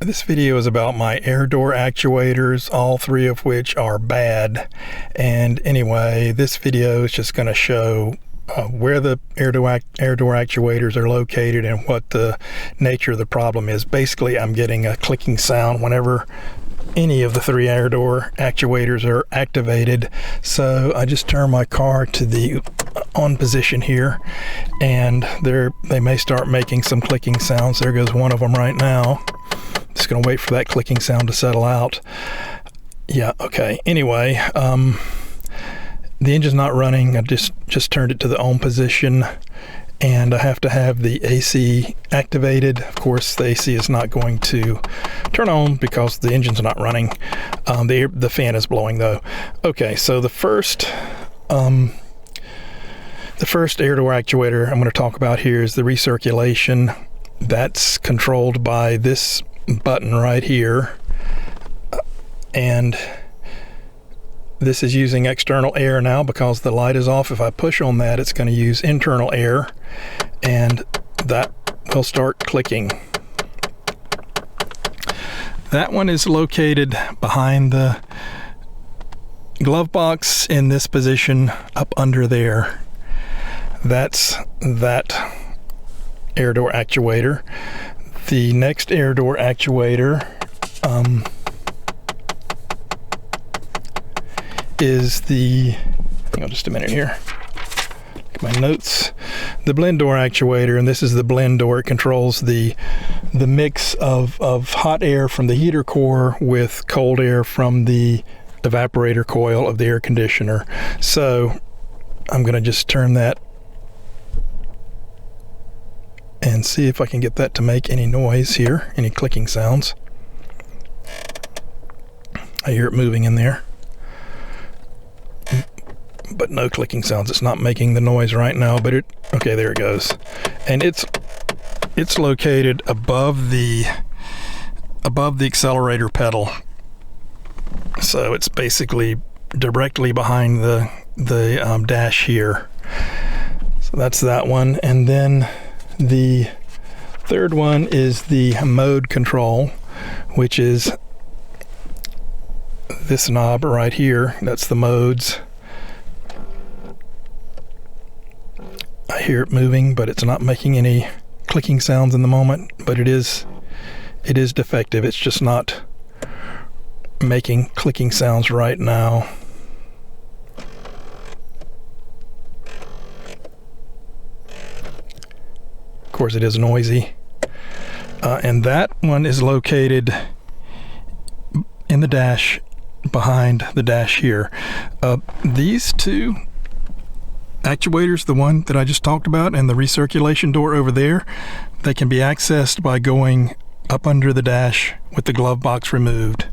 This video is about my air door actuators, all three of which are bad. And anyway, this video is just going to show where the air door actuators are located and what the nature of the problem is. Basically, I'm getting a clicking sound whenever any of the three air door actuators are activated. So I just turn my car to the on position here, and they may start making some clicking sounds. There goes one of them right now. Just gonna wait for that clicking sound to settle out. Yeah, okay. Anyway, the engine's not running. I just turned it to the on position, and I have to have the AC activated. Of course, the AC is not going to turn on because the engine's not running. The fan is blowing though. Okay, so the first air door actuator I'm going to talk about here is the recirculation. That's controlled by this button right here, and this is using external air now because the light is off. If I push on that, it's going to use internal air, and that will start clicking. That one is located behind the glove box in this position up under there. That's that air door actuator. The next air door actuator is the, hang on just a minute here, look at my notes, the blend door actuator, and this is the blend door. It controls the mix of hot air from the heater core with cold air from the evaporator coil of the air conditioner. So I'm going to just turn that and see if I can get that to make any noise here, any clicking sounds. I hear it moving in there, but no clicking sounds. It's not making the noise right now, but okay, there it goes. And it's located above the accelerator pedal. So it's basically directly behind the dash here. So that's that one. And then the third one is the mode control, which is this knob right here. That's the modes. I hear it moving, but it's not making any clicking sounds in the moment, but it is defective. It's just not making clicking sounds right now. Of course, it is noisy. And that one is located in the dash, behind the dash here. These two actuators, the one that I just talked about and the recirculation door over there, they can be accessed by going up under the dash with the glove box removed.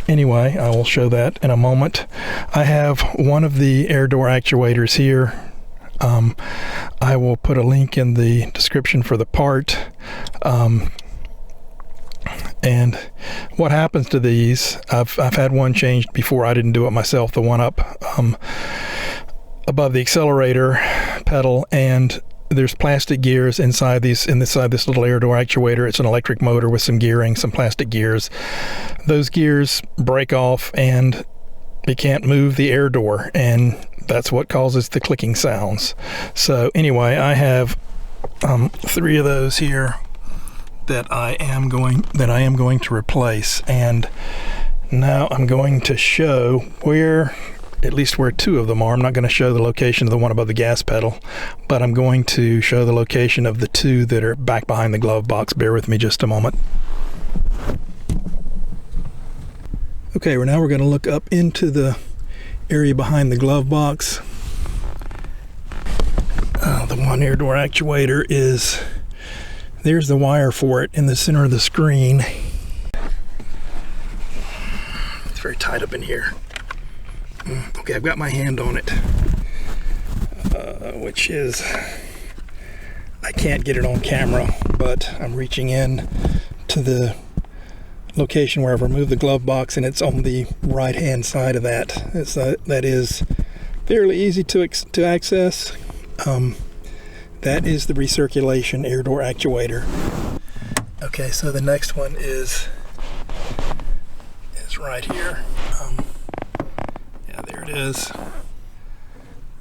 Anyway, I will show that in a moment. I have one of the air door actuators here. I will put a link in the description for the part. And what happens to these, I've had one changed before. I didn't do it myself, the one up above the accelerator pedal, and there's plastic gears inside this little air door actuator. It's an electric motor with some gearing, some plastic gears. Those gears break off and it can't move the air door, and that's what causes the clicking sounds. So anyway, I have three of those here that I am going to replace, and now I'm going to show where two of them are. I'm not going to show the location of the one above the gas pedal, but I'm going to show the location of the two that are back behind the glove box. Bear with me just a moment. Okay, now we're going to look up into the area behind the glove box. The one air door actuator there's the wire for it in the center of the screen. It's very tight up in here. Okay, I've got my hand on it, which is, I can't get it on camera, but I'm reaching in to the location where I've removed the glove box, and it's on the right hand side of that. That is fairly easy to access. That is the recirculation air door actuator. Okay, so the next one is right here. Yeah, there it is.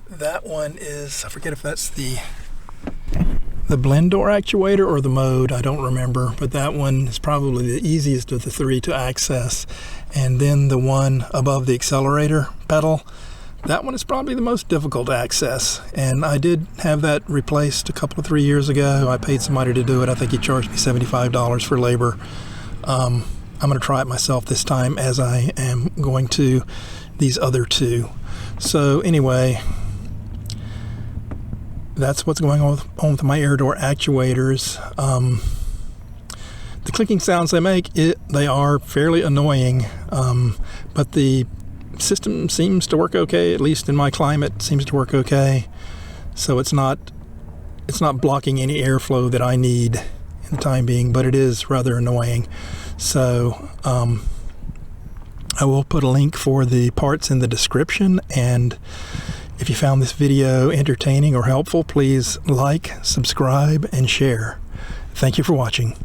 That one is, I forget if that's the blend door actuator or the mode, I don't remember, but that one is probably the easiest of the three to access. And then the one above the accelerator pedal, that one is probably the most difficult to access. And I did have that replaced a couple of 3 years ago. I paid somebody to do it. I think he charged me $75 for labor. I'm going to try it myself this time, as I am going to these other two. So anyway, that's what's going on with my Air Door actuators. The clicking sounds they make, they are fairly annoying, but the system seems to work okay, at least in my climate. It seems to work okay. So it's not blocking any airflow that I need in the time being, but it is rather annoying. So I will put a link for the parts in the description, and if you found this video entertaining or helpful, please like, subscribe, and share. Thank you for watching.